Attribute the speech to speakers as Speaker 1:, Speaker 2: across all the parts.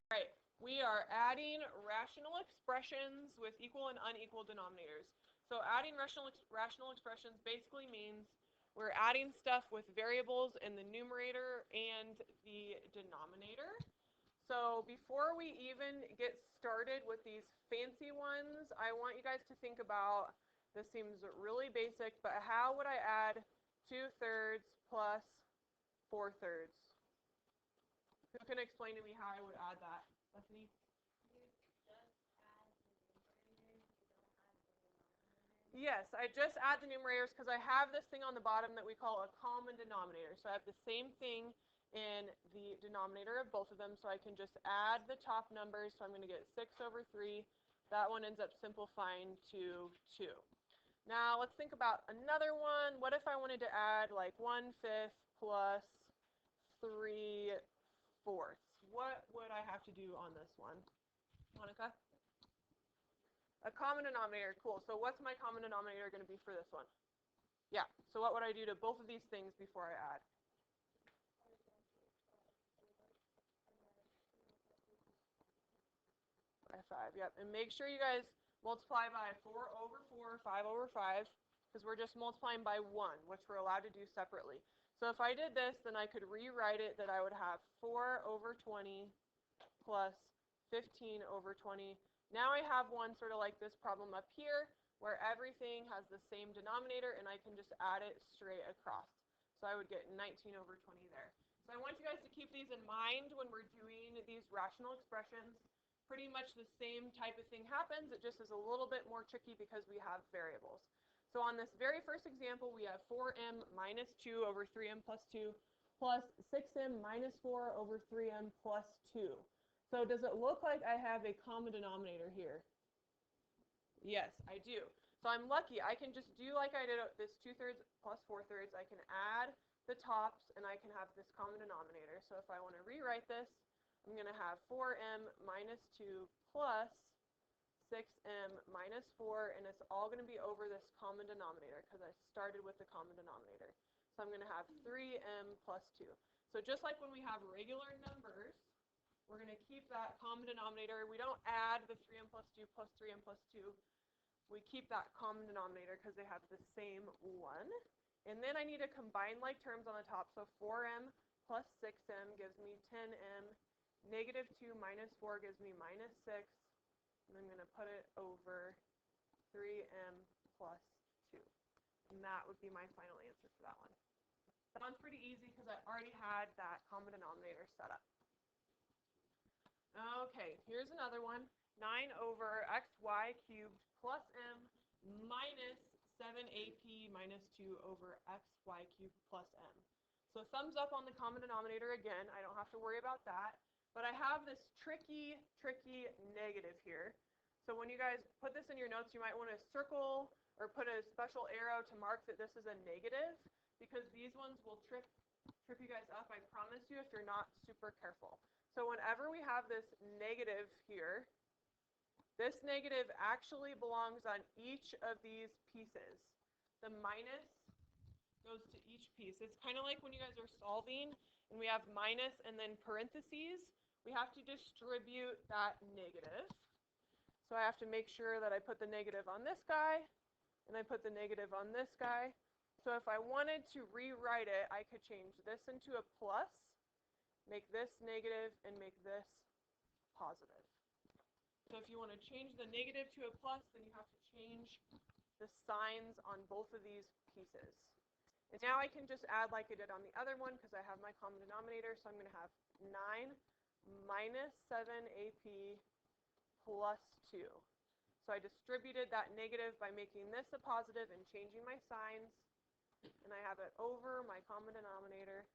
Speaker 1: Right, we are adding rational expressions with equal and unequal denominators. So adding rational expressions basically means we're adding stuff with variables in the numerator and the denominator. So before we even get started with these fancy ones, I want you guys to think about, this seems really basic, but how would I add 2/3 plus 4/3? Who can explain to me how I would add that? Bethany? Yes, I just add the numerators because I have this thing on the bottom that we call a common denominator. So I have the same thing in the denominator of both of them, so I can just add the top numbers. So I'm going to get 6/3. That one ends up simplifying to 2. Now let's think about another one. What if I wanted to add like 1/5 plus 3/4? What would I have to do on this one? Monica? A common denominator, cool. So what's my common denominator going to be for this one? Yeah, so what would I do to both of these things before I add? By 5, yep. And make sure you guys multiply by 4/4, 5/5, because we're just multiplying by 1, which we're allowed to do separately. So if I did this, then I could rewrite it that I would have 4/20 plus 15/20. Now I have one sort of like this problem up here where everything has the same denominator and I can just add it straight across. So I would get 19/20 there. So I want you guys to keep these in mind when we're doing these rational expressions. Pretty much the same type of thing happens, it just is a little bit more tricky because we have variables. So on this very first example, we have 4m minus 2/3m plus 2 plus 6m minus 4/3m plus 2. So does it look like I have a common denominator here? Yes, I do. So I'm lucky. I can just do like I did this 2/3 plus 4/3. I can add the tops and I can have this common denominator. So if I want to rewrite this, I'm going to have 4m minus 2 plus 6m minus 4, and it's all going to be over this common denominator because I started with the common denominator. So I'm going to have 3m plus 2. So just like when we have regular numbers, we're going to keep that common denominator. We don't add the 3m plus 2 plus 3m plus 2. We keep that common denominator because they have the same one. And then I need to combine like terms on the top. So 4m plus 6m gives me 10m. Negative 2 minus 4 gives me minus 6. And I'm going to put it over 3m plus 2. And that would be my final answer for that one. That one's pretty easy because I already had that common denominator set up. Okay, here's another one. 9/xy cubed plus m minus 7ap minus 2/xy cubed plus m. So thumbs up on the common denominator again. I don't have to worry about that. But I have this tricky negative here. So when you guys put this in your notes, you might want to circle or put a special arrow to mark that this is a negative, because these ones will trip you guys up, I promise you, if you're not super careful. So whenever we have this negative here, this negative actually belongs on each of these pieces. The minus goes to each piece. It's kind of like when you guys are solving and we have minus and then parentheses. We have to distribute that negative. So I have to make sure that I put the negative on this guy and I put the negative on this guy. So if I wanted to rewrite it, I could change this into a plus, make this negative, and make this positive. So if you want to change the negative to a plus, then you have to change the signs on both of these pieces. And now I can just add like I did on the other one because I have my common denominator. So I'm going to have 9 minus 7ap plus 2. So I distributed that negative by making this a positive and changing my signs. And I have it over my common denominator.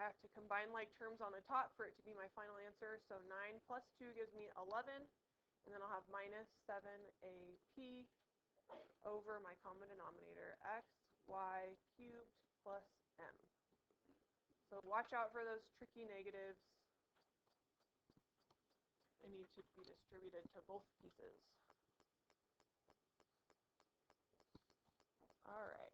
Speaker 1: I have to combine like terms on the top for it to be my final answer. So 9 plus 2 gives me 11. And then I'll have minus 7ap over my common denominator, x, y cubed plus m. So watch out for those tricky negatives. They need to be distributed to both pieces. All right.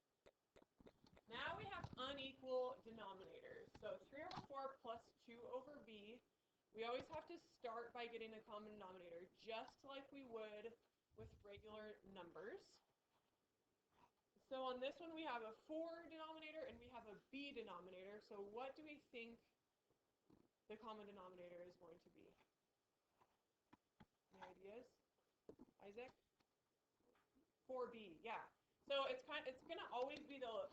Speaker 1: Now we have unequal denominators. So 3/4 plus 2/b We always have to start by getting a common denominator, just like we would with regular numbers. So on this one, we have a 4 denominator and we have a b denominator. So what do we think the common denominator is going to be? Any ideas? Isaac? 4b, yeah. So it's gonna always be the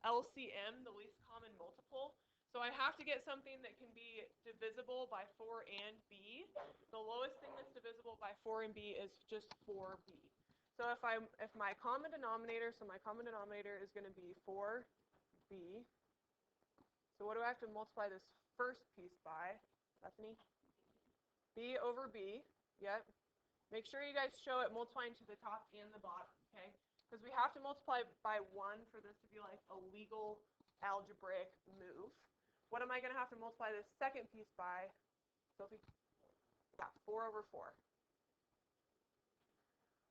Speaker 1: LCM, the least common multiple. So I have to get something that can be divisible by 4 and b. The lowest thing that's divisible by 4 and b is just 4b. So if my common denominator, is going to be 4b. So what do I have to multiply this first piece by, Bethany? b over b. Yep. Make sure you guys show it multiplying to the top and the bottom, okay? Because we have to multiply by 1 for this to be like a legal algebraic move. What am I going to have to multiply this second piece by, Sophie? Yeah, 4 over 4.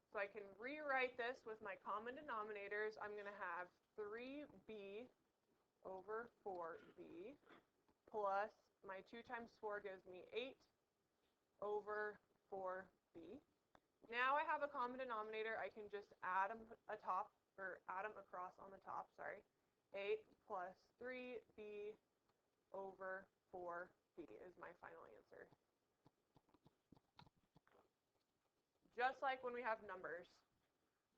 Speaker 1: So I can rewrite this with my common denominators. I'm going to have 3b over 4b plus my 2 times 4 gives me 8 over 4b. Now I have a common denominator. I can just add them across on the top, sorry. 8 plus 3b over 4b is my final answer. Just like when we have numbers,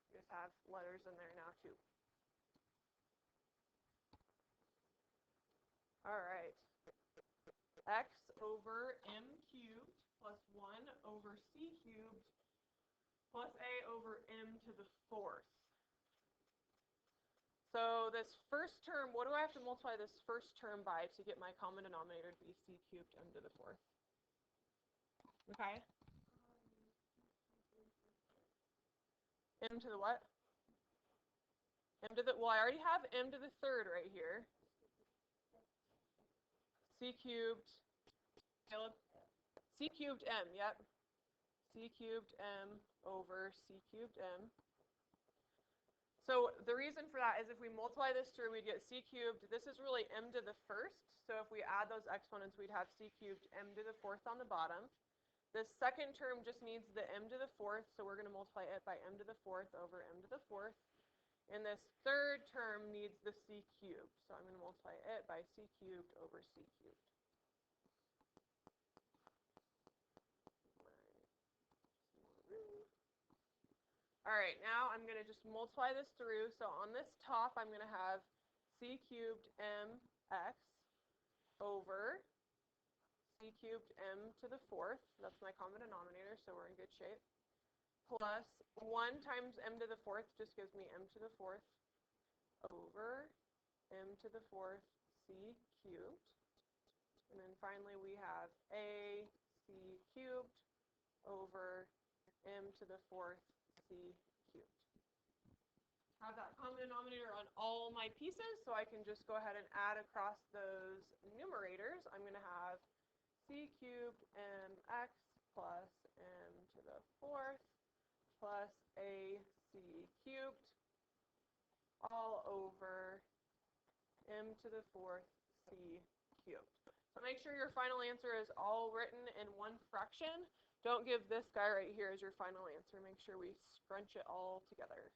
Speaker 1: we just have letters in there now too. All right. X over m cubed plus 1 over c cubed plus a over m to the 4th. So this first term, what do I have to multiply this first term by to get my common denominator to be c cubed m to the 4th? Okay. M to the what? Well, I already have m to the 3rd right here. C cubed, Caleb? C cubed m, yep. C cubed m over c cubed m. So the reason for that is if we multiply this through, we'd get c cubed. This is really m to the 1st. So if we add those exponents, we'd have c cubed m to the 4th on the bottom. This second term just needs the m to the 4th, so we're going to multiply it by m to the 4th over m to the 4th. And this third term needs the c cubed, so I'm going to multiply it by c cubed over c cubed. All right, now I'm going to just multiply this through. So on this top, I'm going to have c cubed mx over c cubed m to the 4th. That's my common denominator, so we're in good shape. Plus 1 times m to the 4th just gives me m to the 4th over m to the 4th c cubed. And then finally we have a c cubed over m to the 4th c cubed. Have that common denominator on all my pieces, so I can just go ahead and add across those numerators. I'm going to have c cubed mx plus m to the 4th plus a c cubed all over m to the 4th c cubed. So make sure your final answer is all written in one fraction. Don't give this guy right here as your final answer. Make sure we scrunch it all together.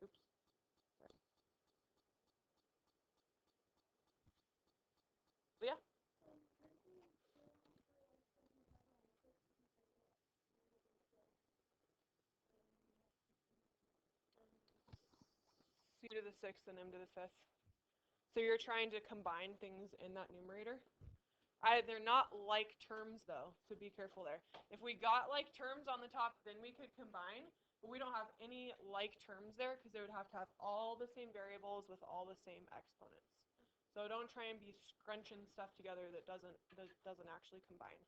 Speaker 1: Oops. Leah? C to the 6th and m to the 5th. So you're trying to combine things in that numerator? They're not like terms, though, so be careful there. If we got like terms on the top, then we could combine, but we don't have any like terms there because they would have to have all the same variables with all the same exponents. So don't try and be scrunching stuff together that doesn't actually combine.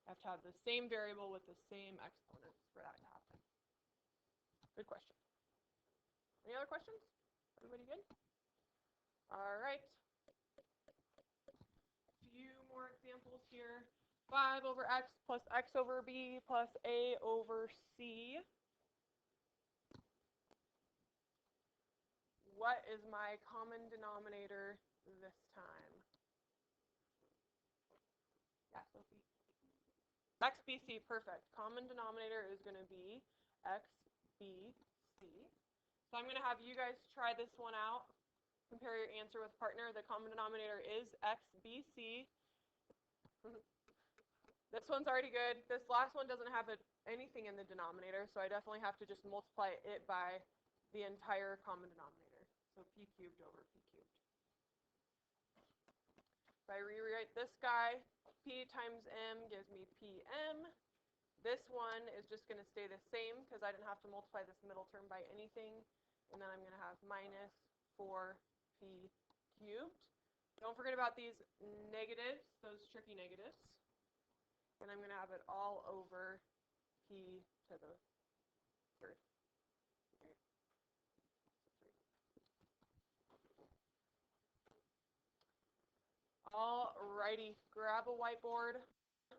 Speaker 1: You have to have the same variable with the same exponents for that to happen. Good question. Any other questions? Everybody good? All right. Few more examples here. 5 over x plus x over b plus a over c. What is my common denominator this time? Sophie? XBC, perfect. Common denominator is going to be XBC. So I'm going to have you guys try this one out. Compare your answer with partner. The common denominator is XBC. This one's already good. This last one doesn't have anything in the denominator, so I definitely have to just multiply it by the entire common denominator. So p cubed over p cubed. If I rewrite this guy, p times m gives me pm. This one is just going to stay the same because I didn't have to multiply this middle term by anything. And then I'm going to have minus 4p cubed. Don't forget about these negatives, those tricky negatives. And I'm going to have it all over p to the third. Alrighty, grab a whiteboard.